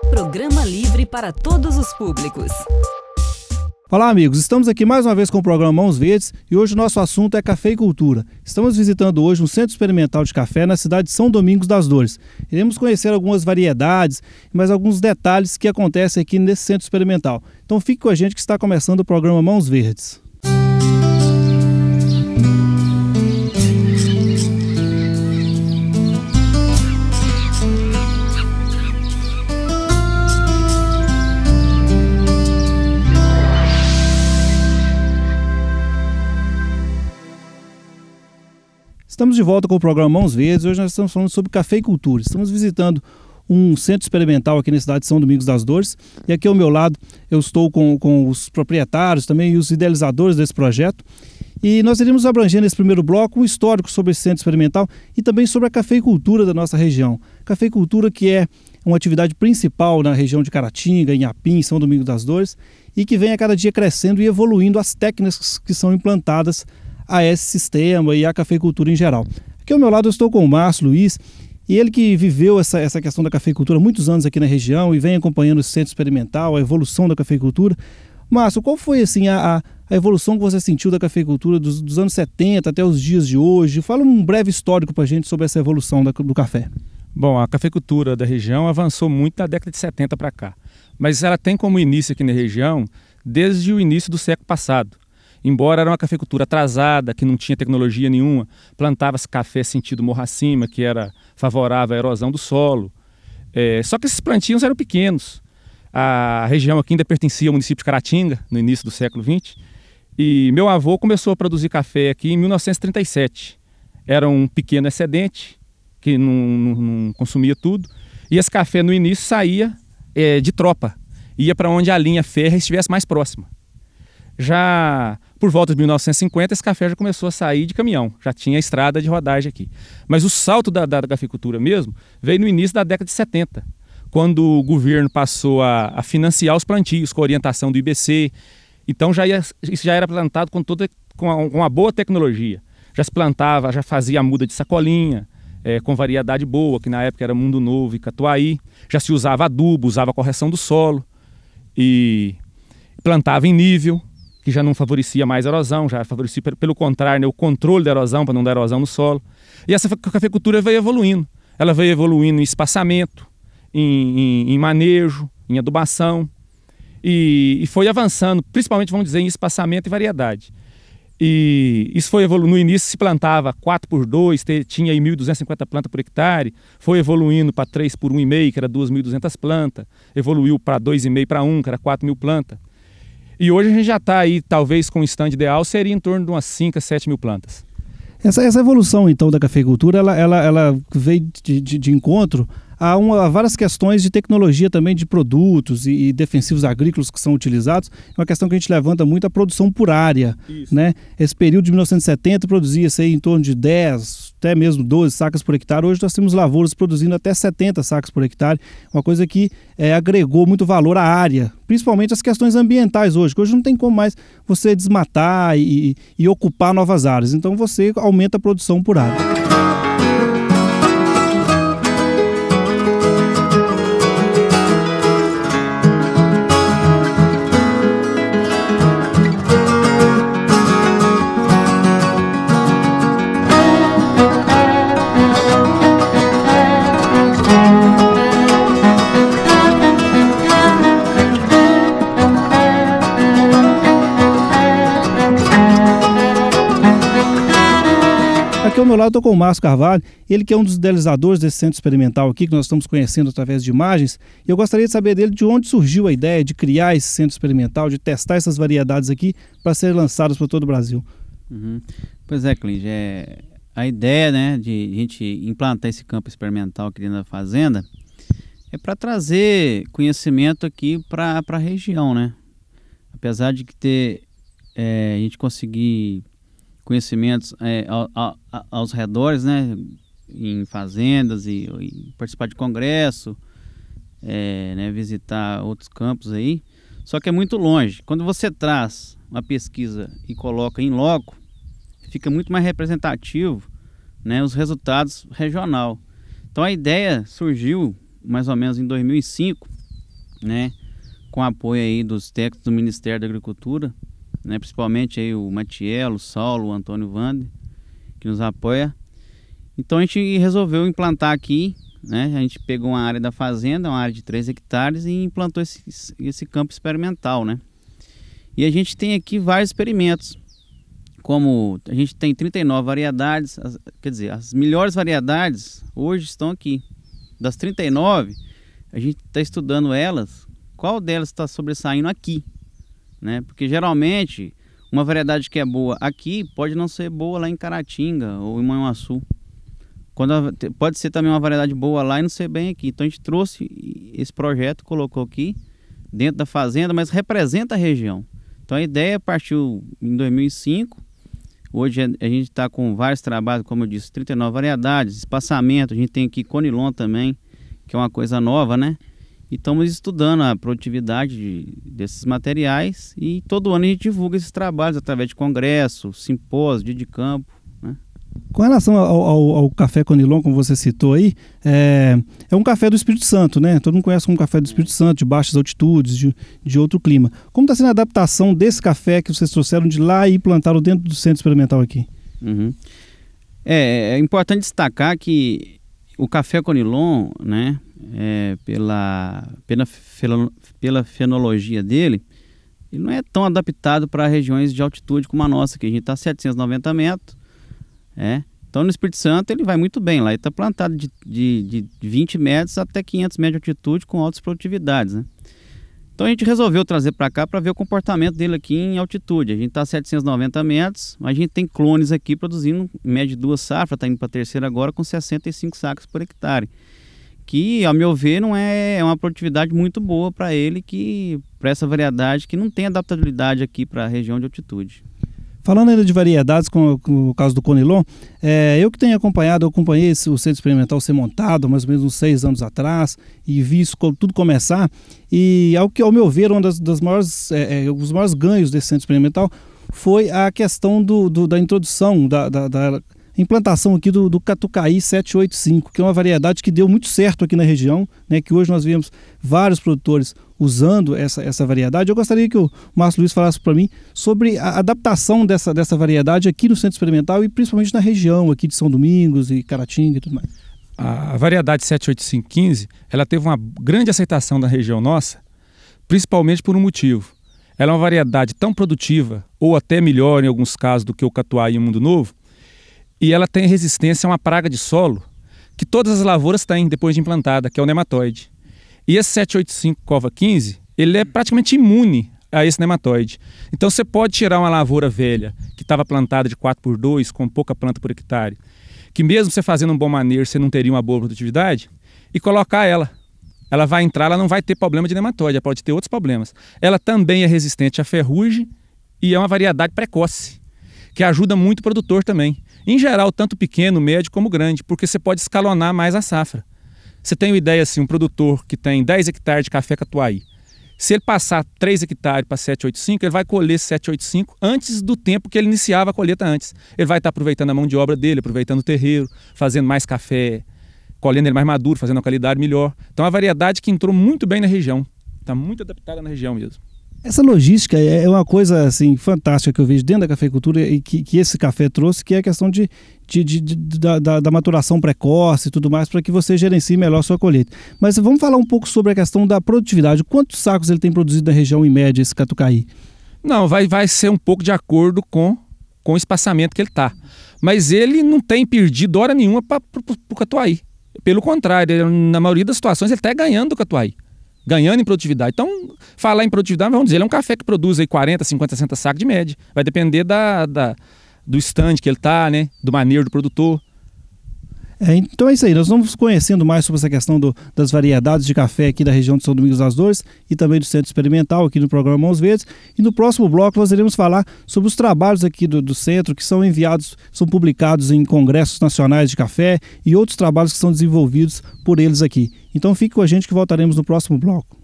Programa livre para todos os públicos. Olá, amigos, estamos aqui mais uma vez com o programa Mãos Verdes e hoje o nosso assunto é cafeicultura. Estamos visitando hoje um centro experimental de café na cidade de São Domingos das Dores. Iremos conhecer algumas variedades e mais alguns detalhes que acontecem aqui nesse centro experimental. Então fique com a gente que está começando o programa Mãos Verdes. Estamos de volta com o programa Mãos Verdes. Hoje nós estamos falando sobre cafeicultura. Estamos visitando um centro experimental aqui na cidade de São Domingos das Dores. E aqui ao meu lado eu estou com os proprietários também e os idealizadores desse projeto. E nós iremos abranger nesse primeiro bloco um histórico sobre esse centro experimental e também sobre a cafeicultura da nossa região. Cafeicultura que é uma atividade principal na região de Caratinga, Inhapim, São Domingos das Dores e que vem a cada dia crescendo e evoluindo as técnicas que são implantadas a esse sistema e a cafeicultura em geral. Aqui ao meu lado eu estou com o Márcio Luiz, e ele que viveu essa questão da cafeicultura há muitos anos aqui na região e vem acompanhando esse centro experimental, a evolução da cafeicultura. Márcio, qual foi assim, a evolução que você sentiu da cafeicultura dos anos 70 até os dias de hoje? Fala um breve histórico para a gente sobre essa evolução do café. Bom, a cafeicultura da região avançou muito da década de 70 para cá, mas ela tem como início aqui na região desde o início do século passado. Embora era uma cafeicultura atrasada, que não tinha tecnologia nenhuma, plantava-se café sentido morro acima, que era favorável à erosão do solo. Só que esses plantios eram pequenos. A região aqui ainda pertencia ao município de Caratinga, no início do século XX, e meu avô começou a produzir café aqui em 1937. Era um pequeno excedente, que não consumia tudo, e esse café no início saía de tropa, ia para onde a linha férrea estivesse mais próxima. Já por volta de 1950, esse café já começou a sair de caminhão, já tinha estrada de rodagem aqui. Mas o salto da cafeicultura mesmo veio no início da década de 70, quando o governo passou a financiar os plantios com a orientação do IBC. Então isso já era plantado com uma boa tecnologia. Já se plantava, já fazia a muda de sacolinha, com variedade boa, que na época era Mundo Novo e Catuaí. Já se usava adubo, usava correção do solo e plantava em nível, que já não favorecia mais a erosão, já favorecia, pelo contrário, o controle da erosão, para não dar erosão no solo. E essa cafeicultura veio evoluindo. Ela veio evoluindo em espaçamento, em manejo, em adubação, e foi avançando, principalmente, vamos dizer, em espaçamento e variedade. E isso foi evoluindo. No início se plantava 4x2, tinha aí 1.250 plantas por hectare, foi evoluindo para 3x1,5, que era 2.200 plantas, evoluiu para 2,5 para 1, que era 4.000 plantas. E hoje a gente já está aí, talvez com o stand ideal, seria em torno de umas 5 a 7 mil plantas. Essa evolução, então, da cafeicultura, ela veio de encontro a várias questões de tecnologia também, de produtos e defensivos agrícolas que são utilizados. É uma questão que a gente levanta muito, a produção por área. Né? Esse período de 1970 produzia-se aí em torno de 10, até mesmo 12 sacas por hectare. Hoje nós temos lavouras produzindo até 70 sacas por hectare, uma coisa que agregou muito valor à área, principalmente as questões ambientais hoje, que hoje não tem como mais você desmatar e ocupar novas áreas. Então você aumenta a produção por área. Aqui ao meu lado eu estou com o Márcio Carvalho, ele que é um dos idealizadores desse centro experimental aqui, que nós estamos conhecendo através de imagens, e eu gostaria de saber dele de onde surgiu a ideia de criar esse centro experimental, de testar essas variedades aqui para serem lançadas para todo o Brasil. Pois é, Clínio, a ideia, né, de a gente implantar esse campo experimental aqui dentro da fazenda é para trazer conhecimento aqui para a região, né? Apesar de ter a gente conseguir conhecimentos aos redores, né, em fazendas e participar de congresso, né, visitar outros campos aí, só que é muito longe. Quando você traz uma pesquisa e coloca em loco, fica muito mais representativo, né, os resultados regional. Então a ideia surgiu mais ou menos em 2005, né, com apoio aí dos técnicos do Ministério da Agricultura, né, principalmente aí o Matiello, o Saulo, o Antônio Vander, que nos apoia. Então a gente resolveu implantar aqui, né, a gente pegou uma área da fazenda, uma área de 3 hectares e implantou esse campo experimental, né. E a gente tem aqui vários experimentos, como a gente tem 39 variedades, quer dizer, as melhores variedades hoje estão aqui. Das 39, a gente está estudando elas, qual delas está sobressaindo aqui, né? Porque geralmente uma variedade que é boa aqui pode não ser boa lá em Caratinga ou em Manhuaçu. Pode ser também uma variedade boa lá e não ser bem aqui. Então a gente trouxe esse projeto, colocou aqui dentro da fazenda, mas representa a região. Então a ideia partiu em 2005. Hoje a gente está com vários trabalhos, como eu disse, 39 variedades, espaçamento, a gente tem aqui Conilon também, que é uma coisa nova, né? E estamos estudando a produtividade desses materiais e todo ano a gente divulga esses trabalhos através de congresso, simpósio, dia de campo, né? Com relação ao café Conilon, como você citou aí, é um café do Espírito Santo, né? Todo mundo conhece como café do Espírito Santo, de baixas altitudes, de outro clima. Como está sendo a adaptação desse café que vocês trouxeram de lá e plantaram dentro do centro experimental aqui? Uhum. É importante destacar que o café Conilon, né, pela fenologia dele, ele não é tão adaptado para regiões de altitude como a nossa, que a gente está a 790 metros. Então no Espírito Santo ele vai muito bem lá, ele está plantado de 20 metros até 500 metros de altitude com altas produtividades, né? Então a gente resolveu trazer para cá para ver o comportamento dele aqui em altitude. A gente está a 790 metros, mas a gente tem clones aqui produzindo em média 2 safras, está indo para a terceira agora com 65 sacas por hectare, que ao meu ver não é uma produtividade muito boa para ele, para essa variedade que não tem adaptabilidade aqui para a região de altitude. Falando ainda de variedades, com o caso do Conilon, eu que tenho acompanhado, eu acompanhei o centro experimental ser montado mais ou menos uns 6 anos atrás e vi isso tudo começar, e ao meu ver, um dos maiores ganhos desse centro experimental foi a questão da introdução, da implantação aqui do Catucaí 785, que é uma variedade que deu muito certo aqui na região, né, que hoje nós vemos vários produtores usando essa variedade. Eu gostaria que o Márcio Luiz falasse para mim sobre a adaptação dessa variedade aqui no Centro Experimental e principalmente na região aqui de São Domingos e Caratinga e tudo mais. A variedade 78515, ela teve uma grande aceitação da região nossa, principalmente por um motivo. Ela é uma variedade tão produtiva, ou até melhor em alguns casos do que o Catuai e o Mundo Novo, e ela tem resistência a uma praga de solo que todas as lavouras têm depois de implantada, que é o nematóide. E esse 785 Cova 15, ele é praticamente imune a esse nematóide. Então você pode tirar uma lavoura velha, que estava plantada de 4x2, com pouca planta por hectare, que mesmo você fazendo um bom manejo, você não teria uma boa produtividade, e colocar ela. Ela vai entrar, ela não vai ter problema de nematóide, ela pode ter outros problemas. Ela também é resistente à ferrugem e é uma variedade precoce, que ajuda muito o produtor também. Em geral, tanto pequeno, médio como grande, porque você pode escalonar mais a safra. Você tem uma ideia assim, um produtor que tem 10 hectares de café Catuai, se ele passar 3 hectares para 785, ele vai colher 785 antes do tempo que ele iniciava a colheita antes. Ele vai estar aproveitando a mão de obra dele, aproveitando o terreiro, fazendo mais café, colhendo ele mais maduro, fazendo uma qualidade melhor. Então é uma variedade que entrou muito bem na região, está muito adaptada na região mesmo. Essa logística é uma coisa assim, fantástica que eu vejo dentro da cafeicultura e que esse café trouxe, que é a questão da maturação precoce e tudo mais, para que você gerencie melhor a sua colheita. Mas vamos falar um pouco sobre a questão da produtividade. Quantos sacos ele tem produzido na região em média, esse Catucaí? Não, vai ser um pouco de acordo com o espaçamento que ele está. Mas ele não tem perdido hora nenhuma para o Catuai. Pelo contrário, na maioria das situações ele está ganhando do Catuai. Ganhando em produtividade. Então, falar em produtividade, vamos dizer, ele é um café que produz aí 40, 50, 60 sacos de média. Vai depender do stand que ele está, né? Do manejo do produtor. Então é isso aí, nós vamos conhecendo mais sobre essa questão das variedades de café aqui da região de São Domingos das Dores e também do Centro Experimental aqui no programa Mãos Verdes. E no próximo bloco nós iremos falar sobre os trabalhos aqui do centro que são enviados, são publicados em congressos nacionais de café e outros trabalhos que são desenvolvidos por eles aqui. Então fique com a gente que voltaremos no próximo bloco.